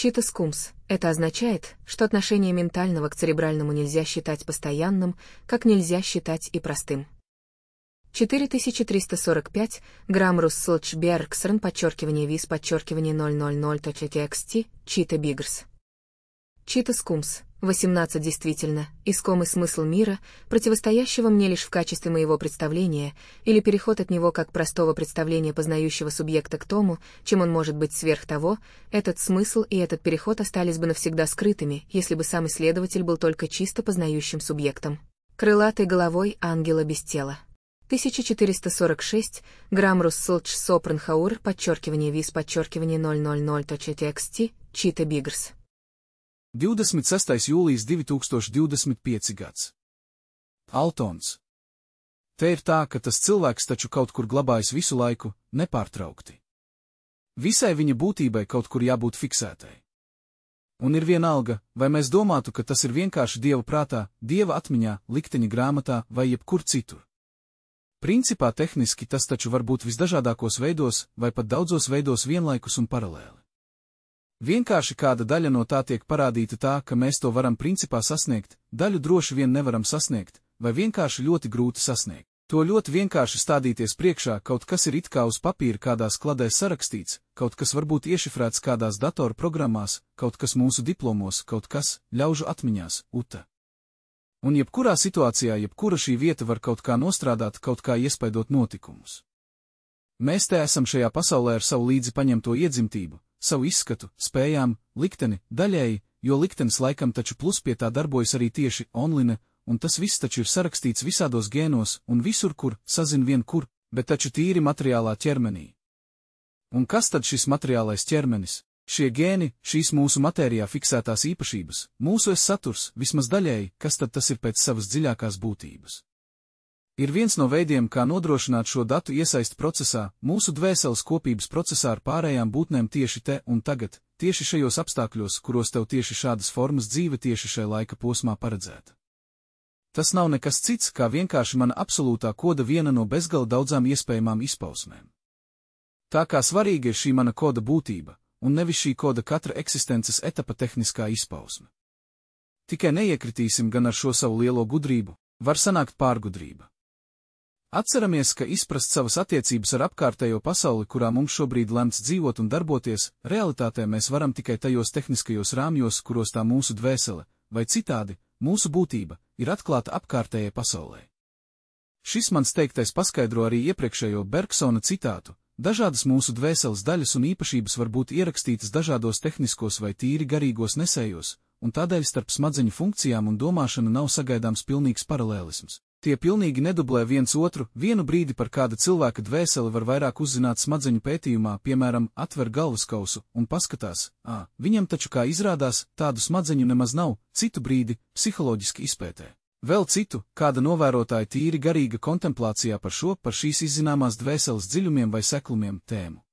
Чита скумс. Это означает, что отношение ментального к церебральному нельзя считать постоянным, как нельзя считать и простым. 4345 грамм Руссолчбергсрн подчеркивание вис подчеркивание 000.txt Чита бигрс. Чита скумс. 18 действительно, искомый смысл мира, противостоящего мне лишь в качестве моего представления, или переход от него как простого представления познающего субъекта к тому, чем он может быть сверх того, этот смысл и этот переход остались бы навсегда скрытыми, если бы сам исследователь был только чисто познающим субъектом. Крылатой головой ангела без тела. 1446 грамм Руссолч Сопренхауэр подчеркивание вис подчеркивание 000.txt Чита бигрс. 26. jūlijas 2025. gads. Altons. Te ir tā, ka tas cilvēks taču kaut kur glabājas visu laiku, nepārtraukti. Visai viņa būtībai kaut kur jābūt fiksētai. Un ir vienalga, vai mēs domātu, ka tas ir vienkārši Dieva prātā, Dieva atmiņā, likteņa grāmatā vai jebkur citur. Principā tehniski tas taču var būt visdažādākos veidos, vai pat daudzos veidos vienlaikus un paralēli. Vienkārši kāda daļa no tā tiek parādīta tā, ka mēs to varam principā sasniegt, daļu droši vien nevaram sasniegt, vai vienkārši ļoti grūti sasniegt. To ļoti vienkārši stādīties priekšā, kaut kas ir it kā uz papīra kādās kladēs sarakstīts, kaut kas varbūt iešifrēts kādās datoru programmās, kaut kas mūsu diplomos, kaut kas ļaužu atmiņās, uta. Un jebkurā situācijā jebkura šī vieta var kaut kā nostrādāt, kaut kā iespaidot notikumus. Mēs te esam šajā pasaulē ar savu līdzi paņemto iedzimtību, savu izskatu, spējām, likteni, daļēji, jo liktenis laikam taču plus pie tā darbojas arī tieši online, un tas viss taču ir sarakstīts visādos gēnos un visur, kur, sazin vien kur, bet taču tīri materiālā ķermenī. Un kas tad šis materiālais ķermenis? Šie gēni, šīs mūsu matērijā fiksētās īpašības, mūsu saturs, vismaz daļēji, kas tad tas ir pēc savas dziļākās būtības? Ir viens no veidiem, kā nodrošināt šo datu iesaisti procesā, mūsu dvēseles kopības procesā ar pārējām būtnēm tieši te un tagad, tieši šajos apstākļos, kuros tev tieši šādas formas dzīve tieši šai laika posmā paredzēta. Tas nav nekas cits, kā vienkārši mana absolūtā koda viena no bezgala daudzām iespējamām izpausmēm. Tā kā svarīga ir šī mana koda būtība, un nevis šī koda katra eksistences etapa tehniskā izpausme. Tikai neiekritīsim gan ar šo savu lielo gudrību, var sanākt pārgudrība. Atceramies, ka izprast savas attiecības ar apkārtējo pasauli, kurā mums šobrīd lemts dzīvot un darboties, realitātē mēs varam tikai tajos tehniskajos rāmjos, kuros tā mūsu dvēsele, vai citādi, mūsu būtība, ir atklāta apkārtējai pasaulē. Šis mans teiktais paskaidro arī iepriekšējo Bergsona citātu: dažādas mūsu dvēseles daļas un īpašības var būt ierakstītas dažādos tehniskos vai tīri garīgos nesējos, un tādēļ starp smadzeņu funkcijām un domāšanu nav sagaidāms pilnīgs paralēlisms. Tie pilnīgi nedublē viens otru, vienu brīdi par kāda cilvēka dvēseli var vairāk uzzināt smadzeņu pētījumā, piemēram, atver galvaskausu un paskatās, viņam taču kā izrādās, tādu smadzeņu nemaz nav, citu brīdi, psiholoģiski izpētē. Vēl citu, kāda novērotāja tīri garīga kontemplācijā par šīs izzināmās dvēseles dziļumiem vai seklumiem tēmu.